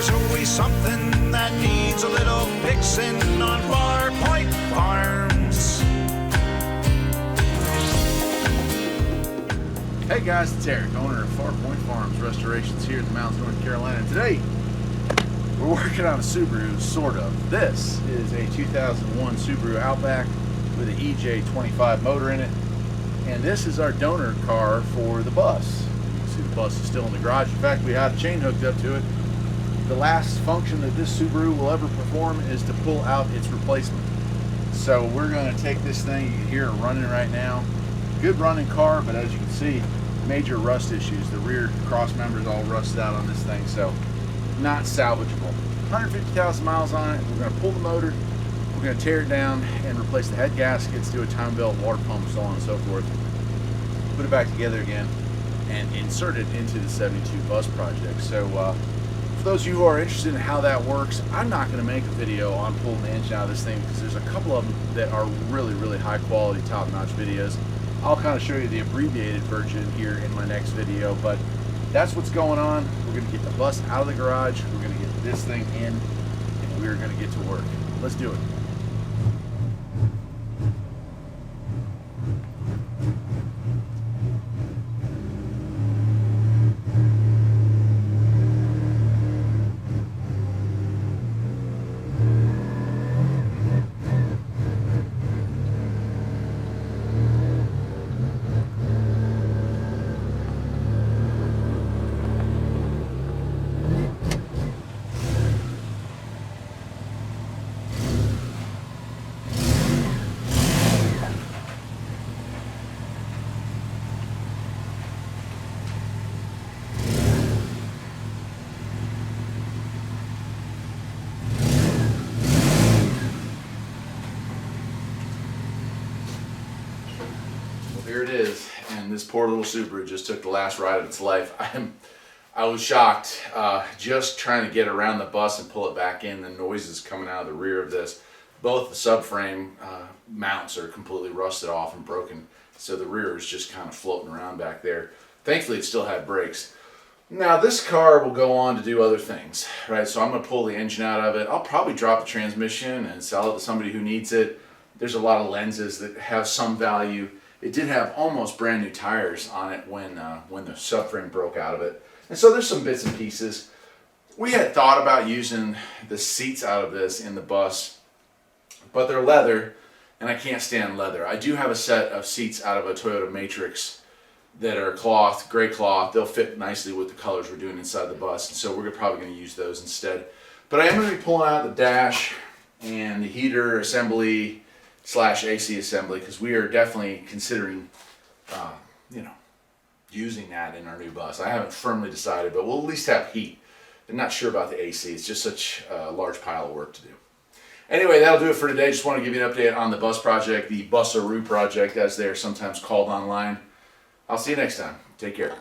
There's always something that needs a little fixing on Far Point Farms. Hey guys, it's Eric, owner of Far Point Farms Restorations here in the mountains of North Carolina. And today, we're working on a Subaru, sort of. This is a 2001 Subaru Outback with an EJ25 motor in it. And this is our donor car for the bus. You can see the bus is still in the garage. In fact, we had a chain hooked up to it. The last function that this Subaru will ever perform is to pull out its replacement. So we're going to take this thing, you can hear it running right now. Good running car, but as you can see, major rust issues. The rear cross member is all rusted out on this thing, so not salvageable. 150,000 miles on it. We're going to pull the motor, we're going to tear it down and replace the head gaskets, do a time belt, water pump, so on and so forth. Put it back together again and insert it into the 72 bus project. So for those of you who are interested in how that works, I'm not going to make a video on pulling the engine out of this thing because there's a couple of them that are really high quality, top-notch videos. I'll kind of show you the abbreviated version here in my next video, but that's what's going on. We're going to get the bus out of the garage, we're going to get this thing in, and we're going to get to work. Let's do it. Here it is, and this poor little Subaru just took the last ride of its life. I was shocked just trying to get around the bus and pull it back in. The noises coming out of the rear of this. Both the subframe mounts are completely rusted off and broken, so the rear is just kind of floating around back there. Thankfully, it still had brakes. Now, this car will go on to do other things, right? So I'm going to pull the engine out of it. I'll probably drop the transmission and sell it to somebody who needs it. There's a lot of lenses that have some value. It did have almost brand new tires on it when the subframe broke out of it. And so there's some bits and pieces. We had thought about using the seats out of this in the bus, but they're leather, and I can't stand leather. I do have a set of seats out of a Toyota Matrix that are cloth, gray cloth. They'll fit nicely with the colors we're doing inside the bus, and so we're probably going to use those instead. But I am going to be pulling out the dash and the heater assembly / AC assembly, because we are definitely considering, using that in our new bus. I haven't firmly decided, but we'll at least have heat. I'm not sure about the AC. It's just such a large pile of work to do. Anyway, that'll do it for today. Just want to give you an update on the bus project, the Busaru project, as they're sometimes called online. I'll see you next time. Take care.